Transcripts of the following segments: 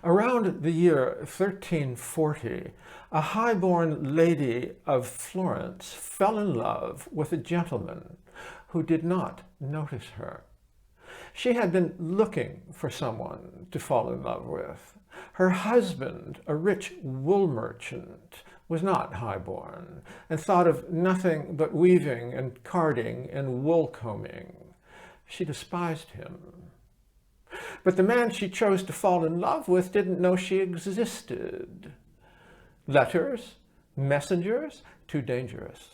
Around the year 1340, a high-born lady of Florence fell in love with a gentleman who did not notice her. She had been looking for someone to fall in love with. Her husband, a rich wool merchant, was not high-born and thought of nothing but weaving and carding and wool combing. She despised him. But the man she chose to fall in love with didn't know she existed. Letters, messengers, too dangerous.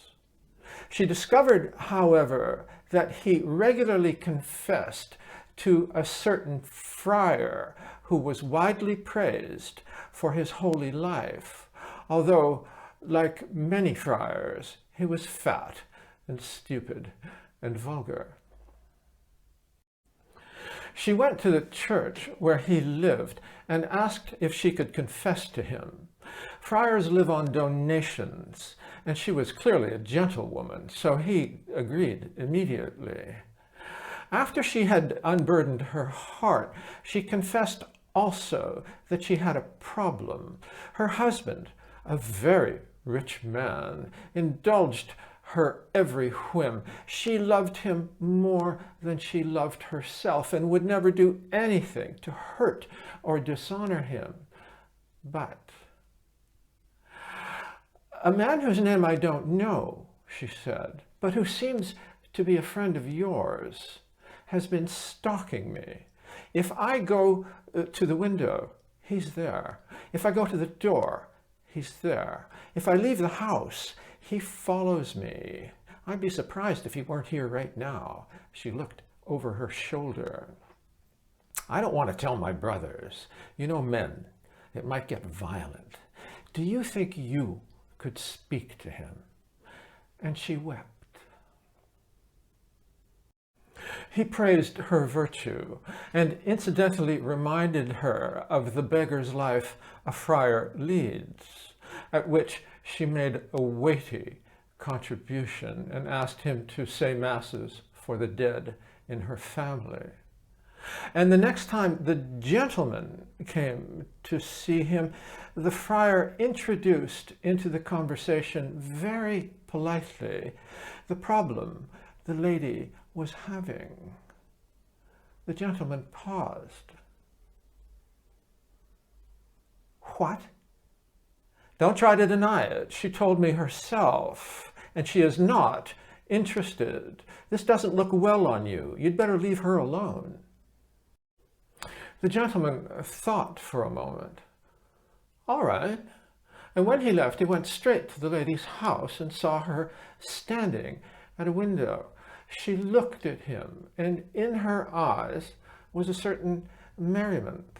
She discovered, however, that he regularly confessed to a certain friar who was widely praised for his holy life, although, like many friars, he was fat and stupid and vulgar. She went to the church where he lived and asked if she could confess to him. Friars live on donations, and she was clearly a gentlewoman, so he agreed immediately. After she had unburdened her heart, she confessed also that she had a problem. Her husband, a very rich man, indulged her every whim. She loved him more than she loved herself and would never do anything to hurt or dishonor him. But a man whose name I don't know, she said, but who seems to be a friend of yours, has been stalking me. If I go to the window, he's there. If I go to the door, he's there. If I leave the house, he follows me. I'd be surprised if he weren't here right now. She looked over her shoulder. I don't want to tell my brothers. You know men, it might get violent. Do you think you could speak to him? And she wept. He praised her virtue and incidentally reminded her of the beggar's life a friar leads, at which she made a weighty contribution and asked him to say masses for the dead in her family. And the next time the gentleman came to see him, the friar introduced into the conversation very politely the problem the lady was having. The gentleman paused. What? Don't try to deny it. She told me herself, and she is not interested. This doesn't look well on you. You'd better leave her alone. The gentleman thought for a moment. All right. And when he left, he went straight to the lady's house and saw her standing at a window. She looked at him, and in her eyes was a certain merriment.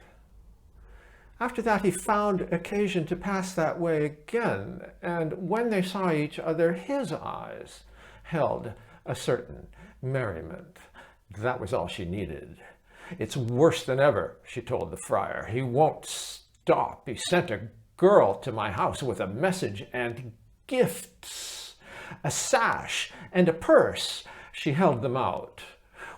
After that, he found occasion to pass that way again, and when they saw each other, his eyes held a certain merriment. That was all she needed. It's worse than ever, she told the friar. He won't stop. He sent a girl to my house with a message and gifts, a sash and a purse. She held them out.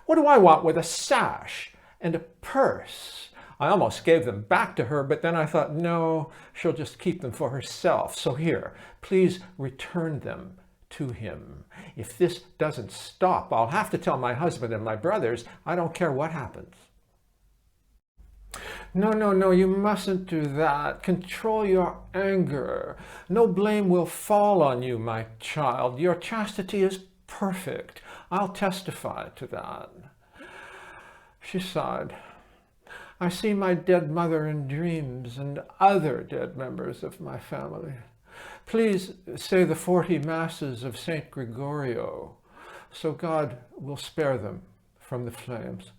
What do I want with a sash and a purse? I almost gave them back to her, but then I thought, no, she'll just keep them for herself. So here, please return them to him. If this doesn't stop, I'll have to tell my husband and my brothers. I don't care what happens. No, you mustn't do that. Control your anger. No blame will fall on you, my child. Your chastity is perfect. I'll testify to that. She sighed. I see my dead mother in dreams and other dead members of my family. Please say the 40 masses of St. Gregorio, so God will spare them from the flames.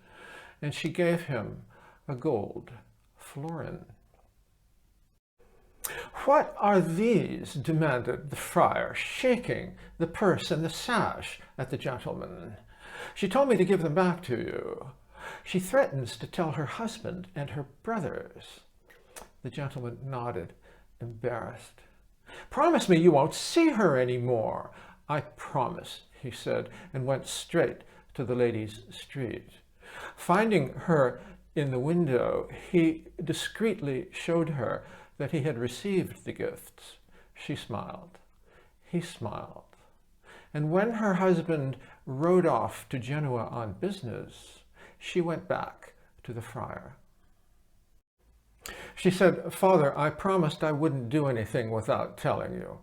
And she gave him a gold florin. What are these? Demanded the friar, shaking the purse and the sash at the gentleman. She told me to give them back to you. She threatens to tell her husband and her brothers. The gentleman nodded, embarrassed. Promise me you won't see her any more. I promise, he said, and went straight to the lady's street. Finding her in the window, he discreetly showed her that he had received the gifts. She smiled. He smiled. And when her husband rode off to Genoa on business, she went back to the friar. She said, "Father, I promised I wouldn't do anything without telling you.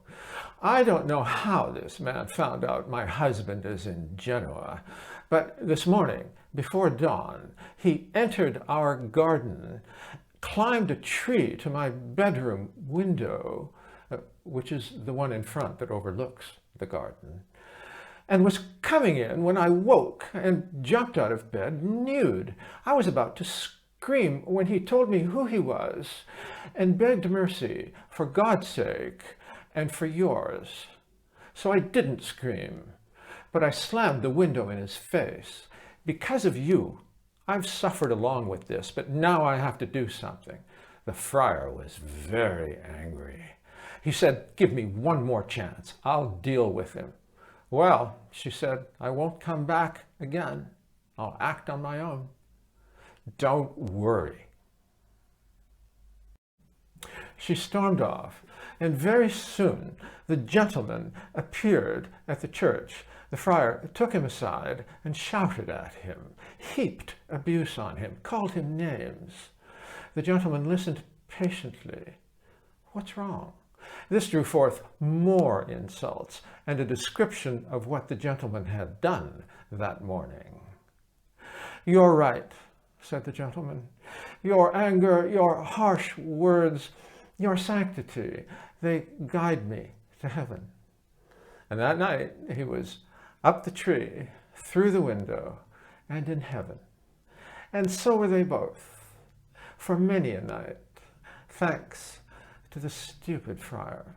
I don't know how this man found out my husband is in Genoa, but this morning, before dawn, he entered our garden, climbed a tree to my bedroom window, which is the one in front that overlooks the garden, and was coming in when I woke and jumped out of bed nude. I was about to scream when he told me who he was and begged mercy for God's sake and for yours. So I didn't scream, but I slammed the window in his face. Because of you, I've suffered along with this, but now I have to do something." The friar was very angry. He said, "Give me one more chance. I'll deal with him." "Well," she said, "I won't come back again. I'll act on my own." "Don't worry." She stormed off, and very soon the gentleman appeared at the church. The friar took him aside and shouted at him, heaped abuse on him, called him names. The gentleman listened patiently. "What's wrong?" This drew forth more insults and a description of what the gentleman had done that morning. "You're right," said the gentleman. "Your anger, your harsh words, your sanctity, they guide me to heaven." And that night he was up the tree, through the window, and in heaven. And so were they both, for many a night, thanks to the stupid friar.